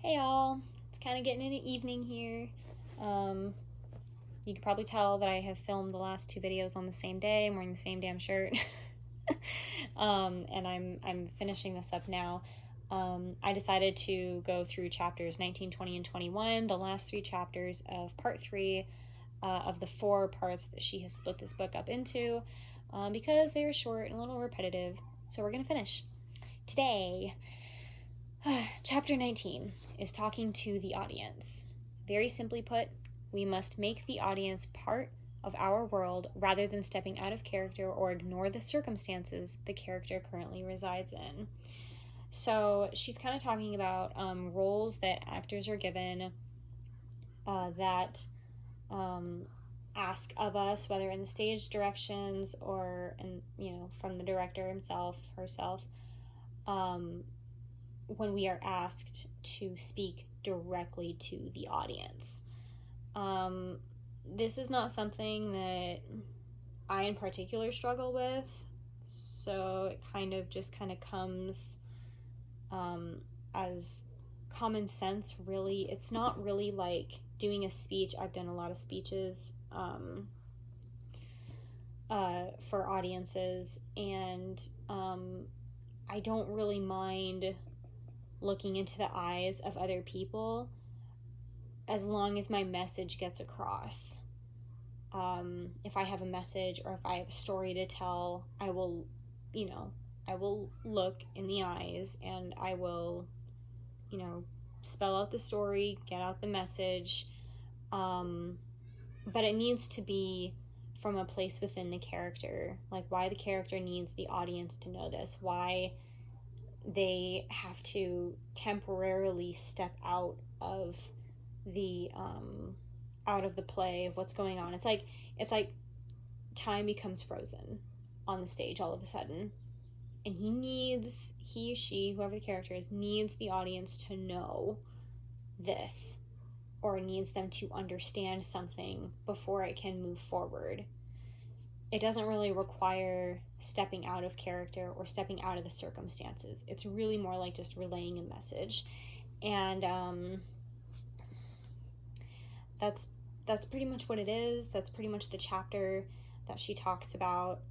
Hey y'all, it's kind of getting into evening here. You can probably tell that I have filmed the last two videos on the same day. I'm wearing the same damn shirt. And I'm finishing this up now. I decided to go through chapters 19, 20, and 21, the last three chapters of part 3 of the 4 parts that she has split this book up into, because they're short and a little repetitive. So we're going to finish. Today, chapter 19 is talking to the audience. Very simply put, we must make the audience part of our world rather than stepping out of character or ignore the circumstances the character currently resides in. So she's kind of talking about roles that actors are given that ask of us, whether in the stage directions or from the director himself, herself, when we are asked to speak directly to the audience. This is not something that I in particular struggle with, so it kind of comes as common sense, really. It's not really like doing a speech. I've done a lot of speeches for audiences, and I don't really mind looking into the eyes of other people as long as my message gets across. If I have a message or if I have a story to tell, I will look in the eyes and I will, spell out the story, get out the message. But it needs to be from a place within the character, like why the character needs the audience to know this, why they have to temporarily step out of the play of what's going on. It's like time becomes frozen on the stage all of a sudden, and he, she, whoever the character is, needs the audience to know this, or needs them to understand something before it can move forward. It doesn't really require stepping out of character or stepping out of the circumstances. It's really more like just relaying a message. And that's pretty much what it is. That's pretty much the chapter that she talks about.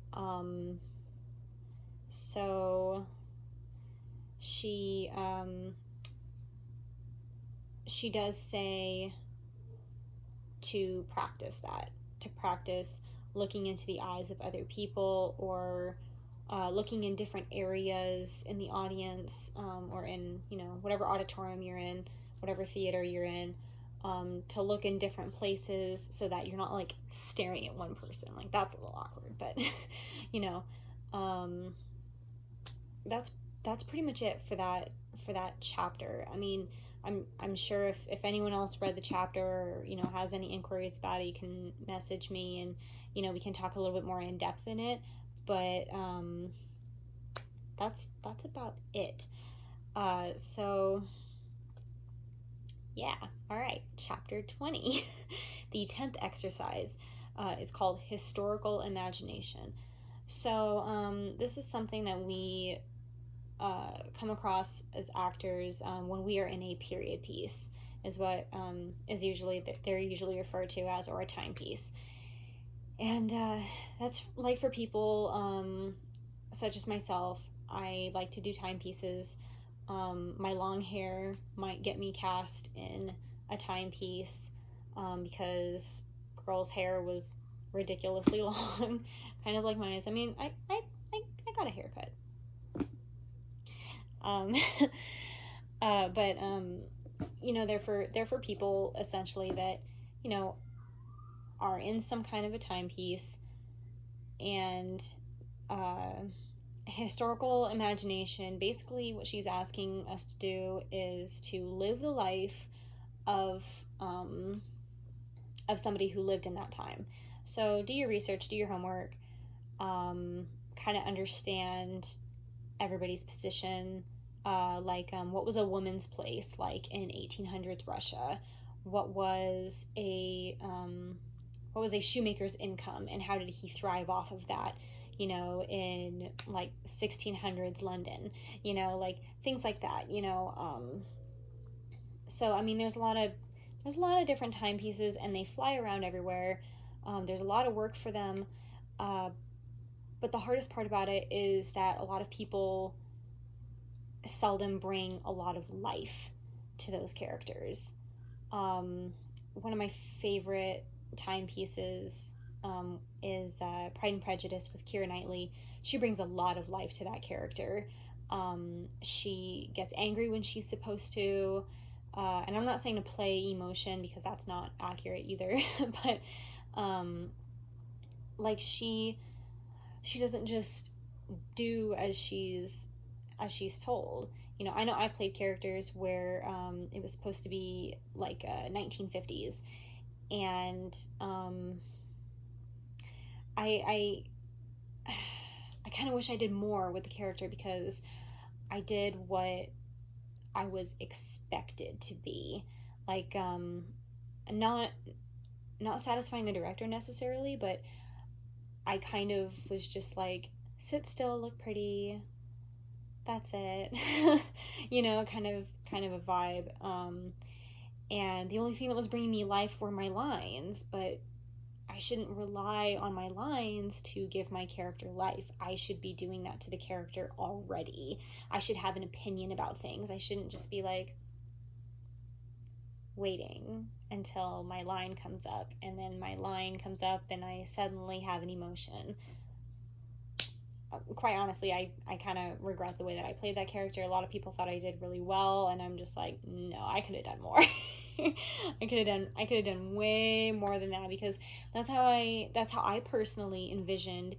So she does say to practice looking into the eyes of other people, or looking in different areas in the audience, or in whatever auditorium you're in, whatever theater you're in, to look in different places so that you're not like staring at one person. Like, that's a little awkward, but that's pretty much it for that chapter. I mean, I'm sure if anyone else read the chapter, or has any inquiries about it, you can message me, and we can talk a little bit more in depth in it. But that's about it. So yeah, all right, chapter 20. The 10th exercise is called Historical Imagination. So this is something that we come across as actors when we are in a period piece, is what they're usually referred to as, or a timepiece. And that's like for people such as myself. I like to do timepieces. My long hair might get me cast in a timepiece because girl's hair was ridiculously long, kind of like mine is. I mean, I got a haircut. But they're for people essentially that are in some kind of a timepiece. And historical imagination, basically what she's asking us to do is to live the life of somebody who lived in that time. So do your research, do your homework, kind of understand everybody's position, what was a woman's place like in 1800s Russia? What was a shoemaker's income, and how did he thrive off of that, in like 1600s London, like things like that, So I mean, there's a lot of different timepieces, and they fly around everywhere. There's a lot of work for them, uh, but the hardest part about it is that a lot of people seldom bring a lot of life to those characters. One of my favorite timepieces is Pride and Prejudice with Keira Knightley. She brings a lot of life to that character. She gets angry when she's supposed to. And I'm not saying to play emotion because that's not accurate either, but like she doesn't just do as she's told. I know I've played characters where it was supposed to be like 1950s, and I I kind of wish I did more with the character because I did what I was expected to be, like not not satisfying the director necessarily, but I kind of was just like, sit still, look pretty, that's it. Kind of a vibe. And the only thing that was bringing me life were my lines, but I shouldn't rely on my lines to give my character life. I should be doing that to the character already. I should have an opinion about things. I shouldn't just be like waiting until my line comes up, and then my line comes up and I suddenly have an emotion. Quite honestly, I kind of regret the way that I played that character. A lot of people thought I did really well, and I'm just like, no, I could have done more. I could have done way more than that, because that's how I personally envisioned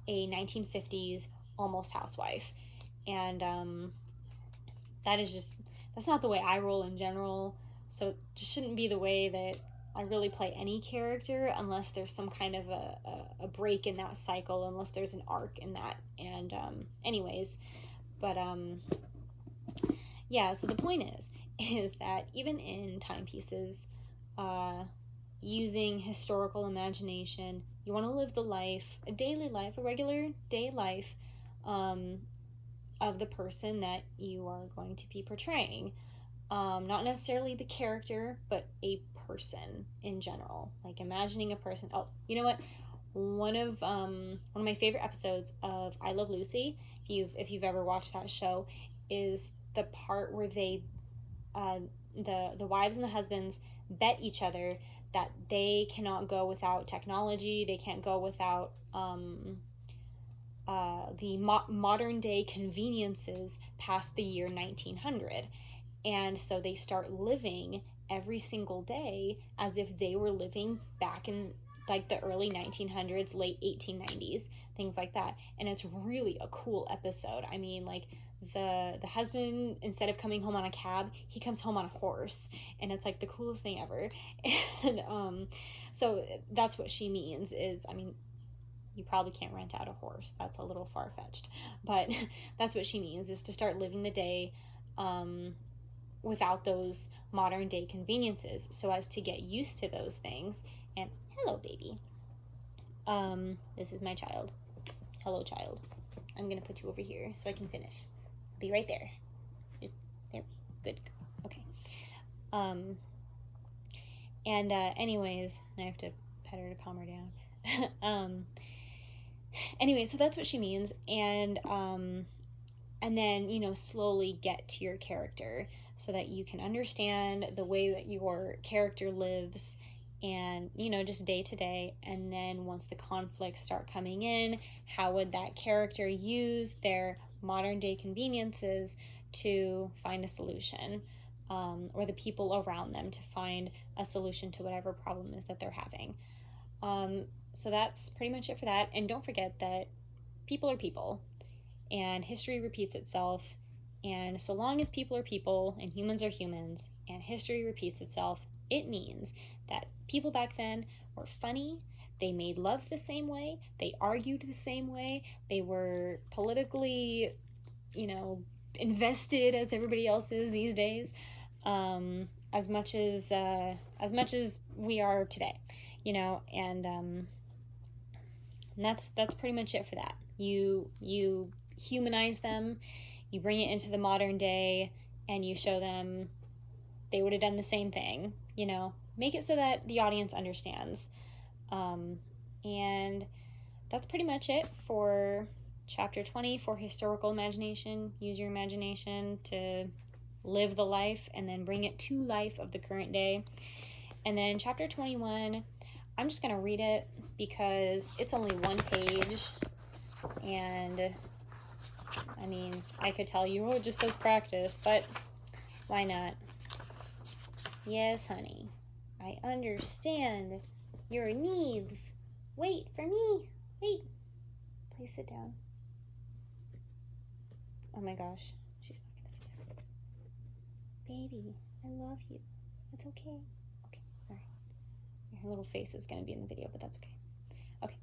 a 1950s almost housewife. And that's not the way I roll in general. So it just shouldn't be the way that I really play any character, unless there's some kind of a break in that cycle, unless there's an arc in that. And anyways, but yeah, so the point is that even in timepieces, using historical imagination, you want to live the life, a daily life, a regular day life, of the person that you are going to be portraying. Not necessarily the character, but a person in general. Like imagining a person. Oh, you know what? One of my favorite episodes of I Love Lucy, if you've ever watched that show, is the part where the wives and the husbands bet each other that they cannot go without technology. They can't go without the modern day conveniences past the year 1900. And so they start living every single day as if they were living back in like the early 1900s, late 1890s, things like that. And it's really a cool episode. I mean, like the husband, instead of coming home on a cab, he comes home on a horse, and it's like the coolest thing ever. And so that's what she means is, I mean, you probably can't rent out a horse. That's a little far-fetched. But that's what she means, is to start living the day without those modern day conveniences, so as to get used to those things. And hello, baby. This is my child. Hello, child. I'm gonna put you over here so I can finish. I'll be right there. Just, there. Good. Okay. And anyways, I have to pet her to calm her down. Anyway, so that's what she means. And then slowly get to your character, so that you can understand the way that your character lives, and just day to day. And then once the conflicts start coming in, how would that character use their modern day conveniences to find a solution, or the people around them to find a solution to whatever problem is that they're having. So that's pretty much it for that. And don't forget that people are people, and history repeats itself. And so long as people are people and humans are humans and history repeats itself, it means that people back then were funny. They made love the same way. They argued the same way. They were politically, invested as everybody else is these days, as much as we are today, and that's pretty much it for that. You humanize them, you bring it into the modern day, and you show them they would have done the same thing. You know, make it so that the audience understands. And that's pretty much it for chapter 20 for historical imagination. Use your imagination to live the life and then bring it to life of the current day. And then chapter 21, I'm just going to read it because it's only one page. And I mean, I could tell you, oh, it just says practice, but why not? Yes, honey, I understand your needs. Wait for me. Wait. Please sit down. Oh my gosh, she's not gonna sit down. Baby, I love you. It's okay. Okay, all right. Her little face is gonna be in the video, but that's okay. Okay.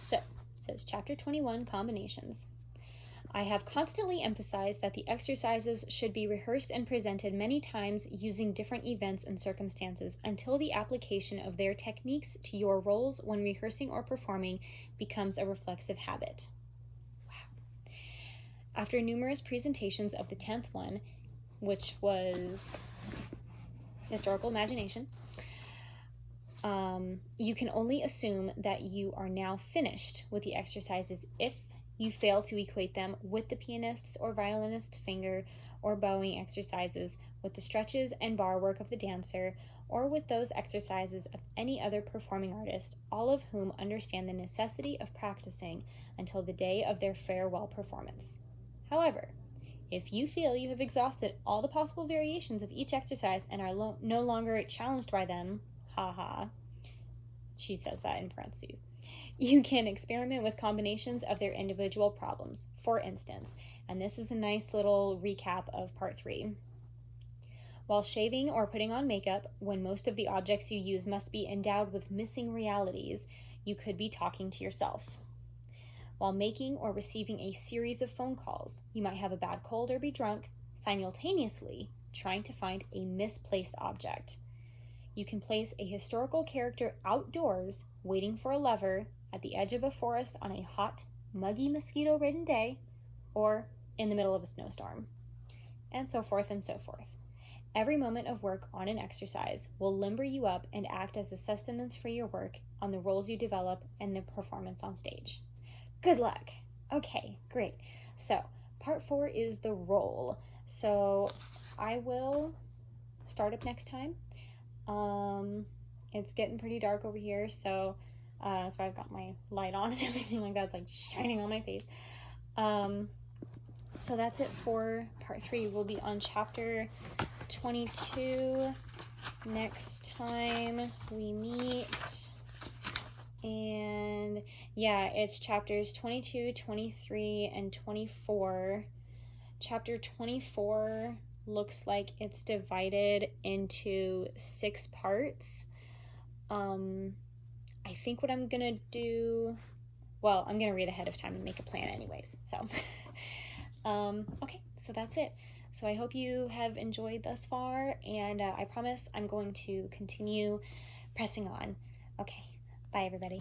So, it says chapter 21, combinations. I have constantly emphasized that the exercises should be rehearsed and presented many times using different events and circumstances until the application of their techniques to your roles when rehearsing or performing becomes a reflexive habit. Wow. After numerous presentations of the 10th one, which was historical imagination, you can only assume that you are now finished with the exercises if you fail to equate them with the pianist's or violinist's finger or bowing exercises, with the stretches and bar work of the dancer, or with those exercises of any other performing artist, all of whom understand the necessity of practicing until the day of their farewell performance. However, if you feel you have exhausted all the possible variations of each exercise and are no longer challenged by them, she says that in parentheses, you can experiment with combinations of their individual problems. For instance, and this is a nice little recap of part 3. While shaving or putting on makeup, when most of the objects you use must be endowed with missing realities, you could be talking to yourself. While making or receiving a series of phone calls, you might have a bad cold or be drunk, simultaneously trying to find a misplaced object. You can place a historical character outdoors, waiting for a lover, at the edge of a forest on a hot, muggy, mosquito-ridden day, or in the middle of a snowstorm, and so forth and so forth. Every moment of work on an exercise will limber you up and act as a sustenance for your work on the roles you develop and the performance on stage. Good luck. Okay, great. So, part 4 is the role. So, I will start up next time. It's getting pretty dark over here, so that's why I've got my light on and everything like that. It's like shining on my face. So that's it for part 3. We'll be on chapter 22 next time we meet. And yeah, it's chapters 22, 23, and 24. Chapter 24 looks like it's divided into 6 parts. I think what I'm gonna do, well, I'm gonna read ahead of time and make a plan anyways, so okay, so that's it. So I hope you have enjoyed thus far, and I promise I'm going to continue pressing on. Okay, bye everybody.